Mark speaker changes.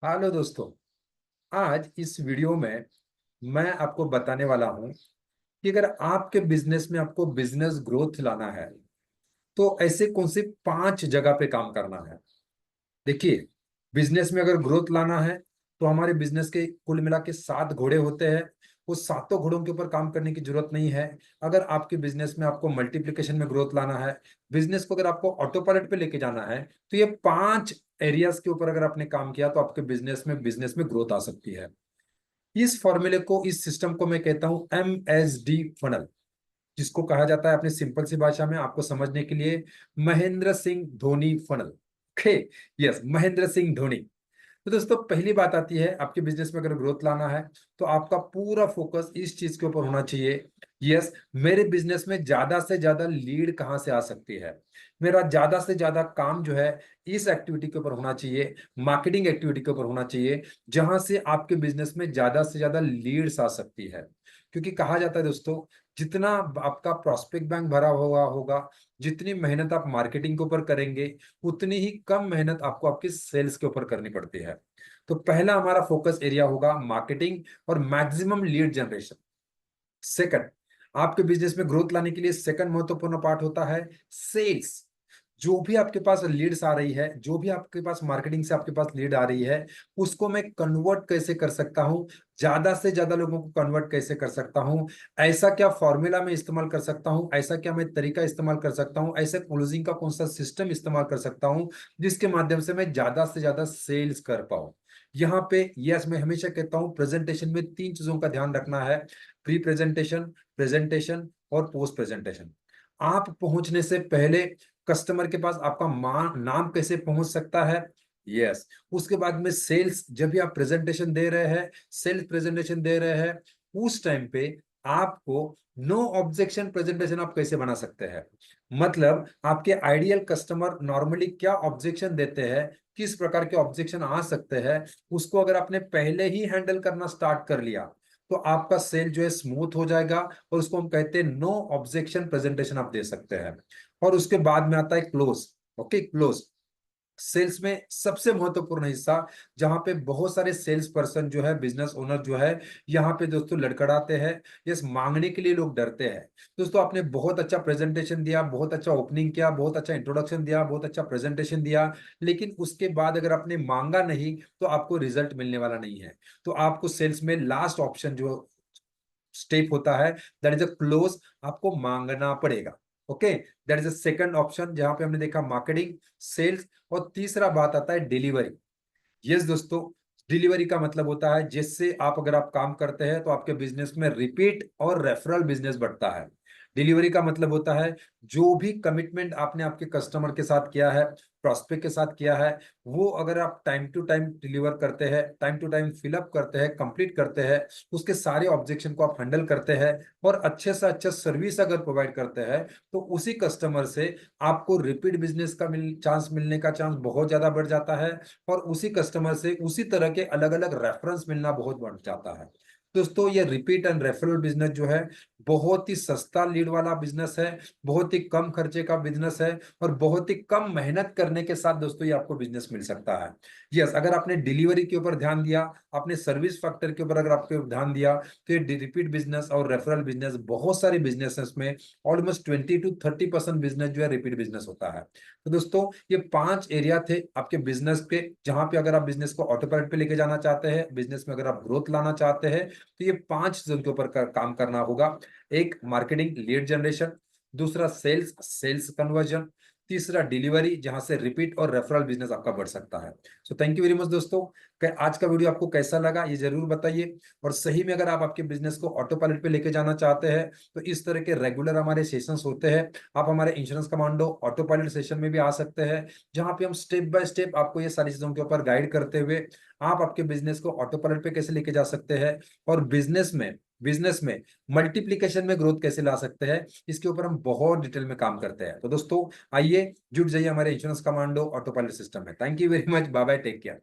Speaker 1: Hello दोस्तों। आज इस वीडियो में मैं आपको बताने वाला हूं कि अगर आपके बिजनेस में आपको बिजनेस ग्रोथ लाना है तो ऐसे कौन से 5 जगह पे काम करना है। देखिए, बिजनेस में अगर ग्रोथ लाना है तो हमारे बिजनेस के कुल मिला के 7 घोड़े होते हैं। उस सातों घोड़ों के ऊपर काम करने की जरूरत नहीं है। अगर आपके बिजनेस में आपको मल्टीप्लिकेशन में ग्रोथ लाना है, बिजनेस को अगर आपको ऑटो पायलट पे लेके जाना है, तो ये 5 एरियाज के ऊपर अगर आपने काम किया तो आपके बिजनेस में ग्रोथ आ सकती है। इस फॉर्मूले को, इस सिस्टम को मैं कहता हूं MSD फनल, जिसको कहा जाता है अपने सिंपल सी भाषा में आपको समझने के लिए Mahendra Singh Dhoni funnel. Okay, yes, Mahendra Singh Dhoni. तो दोस्तों, पहली बात आती है, आपके बिजनेस में अगर ग्रोथ लाना है तो आपका पूरा फोकस इस चीज के ऊपर होना चाहिए। यस, मेरे बिजनेस में ज्यादा से ज्यादा लीड कहाँ से आ सकती है। मेरा ज्यादा से ज्यादा काम जो है इस एक्टिविटी के ऊपर होना चाहिए, मार्केटिंग एक्टिविटी के ऊपर होना चाहिए, जहां से आपके बिजनेस में ज्यादा से ज्यादा लीड्स आ सकती है। क्योंकि कहा जाता है दोस्तों, जितना आपका प्रोस्पेक्ट बैंक भरा हुआ होगा, जितनी मेहनत आप मार्केटिंग के ऊपर करेंगे, उतनी ही कम मेहनत आपको आपकी सेल्स के ऊपर करनी पड़ती है। तो पहला हमारा फोकस एरिया होगा मार्केटिंग और मैक्सिमम लीड जनरेशन। सेकंड, आपके बिजनेस में ग्रोथ लाने के लिए सेकंड महत्वपूर्ण पार्ट होता है सेल्स। जो भी आपके पास लीड्स आ रही है, जो भी आपके पास मार्केटिंग से आपके पास लीड आ रही है, उसको मैं कन्वर्ट कैसे कर सकता हूं, ज्यादा से ज्यादा लोगों को कन्वर्ट कैसे कर सकता हूं, ऐसा क्या फॉर्मूला में इस्तेमाल कर सकता हूं, ऐसा क्या मैं तरीका इस्तेमाल कर सकता हूं, ऐसे क्लोजिंग का कौन सा सिस्टम इस्तेमाल कर सकता हूं जिसके माध्यम से मैं ज्यादा से ज्यादा सेल्स कर पाऊं। यहाँ पे यस, मैं हमेशा कहता हूं प्रेजेंटेशन में 3 चीजों का ध्यान रखना है: प्री प्रेजेंटेशन, प्रेजेंटेशन और पोस्ट प्रेजेंटेशन। आप पहुंचने से पहले कस्टमर के पास आपका नाम कैसे पहुंच सकता है। यस, उसके बाद में सेल्स, जब भी आप प्रेजेंटेशन दे रहे हैं, सेल्स प्रेजेंटेशन दे रहे हैं, उस टाइम पे आपको नो ऑब्जेक्शन प्रेजेंटेशन आप कैसे बना सकते हैं। मतलब आपके आइडियल कस्टमर नॉर्मली क्या ऑब्जेक्शन देते हैं, किस प्रकार के ऑब्जेक्शन आ सकते हैं, उसको अगर आपने पहले ही हैंडल करना स्टार्ट कर लिया तो आपका सेल जो है स्मूथ हो जाएगा। और उसको हम कहते हैं नो ऑब्जेक्शन प्रेजेंटेशन आप दे सकते हैं। और उसके बाद में आता है क्लोज। ओके, क्लोज सेल्स में सबसे महत्वपूर्ण हिस्सा, जहां पे बहुत सारे सेल्स पर्सन जो है, बिजनेस ओनर जो है, यहाँ पे दोस्तों लड़खड़ाते हैं। यस, मांगने के लिए लोग डरते हैं। दोस्तों, आपने बहुत अच्छा प्रेजेंटेशन दिया, बहुत अच्छा ओपनिंग किया, बहुत अच्छा इंट्रोडक्शन दिया, बहुत अच्छा प्रेजेंटेशन दिया, लेकिन उसके बाद अगर आपने मांगा नहीं तो आपको रिजल्ट मिलने वाला नहीं है। तो आपको सेल्स में लास्ट ऑप्शन जो स्टेप होता है, दैट इज अ क्लोज, आपको मांगना पड़ेगा। Okay, that is a second option, जहां पे हमने देखा मार्केटिंग, सेल्स। और तीसरा बात आता है डिलीवरी। यस दोस्तों, डिलीवरी का मतलब होता है जिससे आप, अगर आप काम करते हैं तो आपके बिजनेस में रिपीट और रेफरल बिजनेस बढ़ता है। डिलीवरी का मतलब होता है जो भी कमिटमेंट आपने आपके कस्टमर के साथ किया है, प्रोस्पेक्ट के साथ किया है, वो अगर आप टाइम टू टाइम डिलीवर करते हैं, टाइम टू टाइम फिलअप करते हैं, कंप्लीट करते हैं, उसके सारे ऑब्जेक्शन को आप हैंडल करते हैं और अच्छे से अच्छा सर्विस अगर प्रोवाइड करते हैं, तो उसी कस्टमर से आपको रिपीट बिजनेस का चांस मिलने का चांस बहुत ज्यादा बढ़ जाता है। और उसी कस्टमर से उसी तरह के अलग अलग रेफरेंस मिलना बहुत बढ़ जाता है। दोस्तों, ये रिपीट एंड रेफरल बिजनेस जो है, बहुत ही सस्ता लीड वाला बिजनेस है, बहुत ही कम खर्चे का बिजनेस है, और बहुत ही कम मेहनत करने के साथ दोस्तों ये आपको बिजनेस मिल सकता है। यस, अगर आपने डिलीवरी के ऊपर ध्यान दिया, आपने सर्विस फैक्टर के ऊपर अगर आपके ध्यान दिया, तो ये रिपीट बिजनेस और रेफरल बिजनेस, बहुत सारे बिजनेसेस में ऑलमोस्ट 20 to 30% बिजनेस जो है रिपीट बिजनेस होता है। तो दोस्तों, ये 5 एरिया थे आपके बिजनेस के, जहां पे अगर आप बिजनेस को ऑटो पायलट पे लेके जाना चाहते हैं, बिजनेस में अगर आप ग्रोथ लाना चाहते हैं, तो ये 5 चीजों के ऊपर काम करना होगा। एक, मार्केटिंग लीड जनरेशन; दूसरा, सेल्स सेल्स कन्वर्जन; तीसरा, डिलीवरी, जहां से रिपीट और रेफरल बिजनेस आपका बढ़ सकता है। So thank you very much दोस्तों। आज का वीडियो आपको कैसा लगा ये जरूर बताइए। और सही में अगर आप आपके बिजनेस को ऑटो पायलट पे लेके जाना चाहते हैं तो इस तरह के रेगुलर हमारे सेशंस होते हैं। आप हमारे insurance commando auto pilot session में भी आ सकते हैं, जहां पे हम स्टेप बाय स्टेप आपको ये सारी चीजों के ऊपर गाइड करते हुए आप आपके बिजनेस को ऑटो पायलट पे कैसे लेके जा सकते हैं, और बिजनेस में मल्टीप्लीकेशन में ग्रोथ कैसे ला सकते हैं, इसके ऊपर हम बहुत डिटेल में काम करते हैं। तो दोस्तों, आइए जुट जाइए हमारे insurance commando auto pilot system में। Thank you very much, bye bye, take care.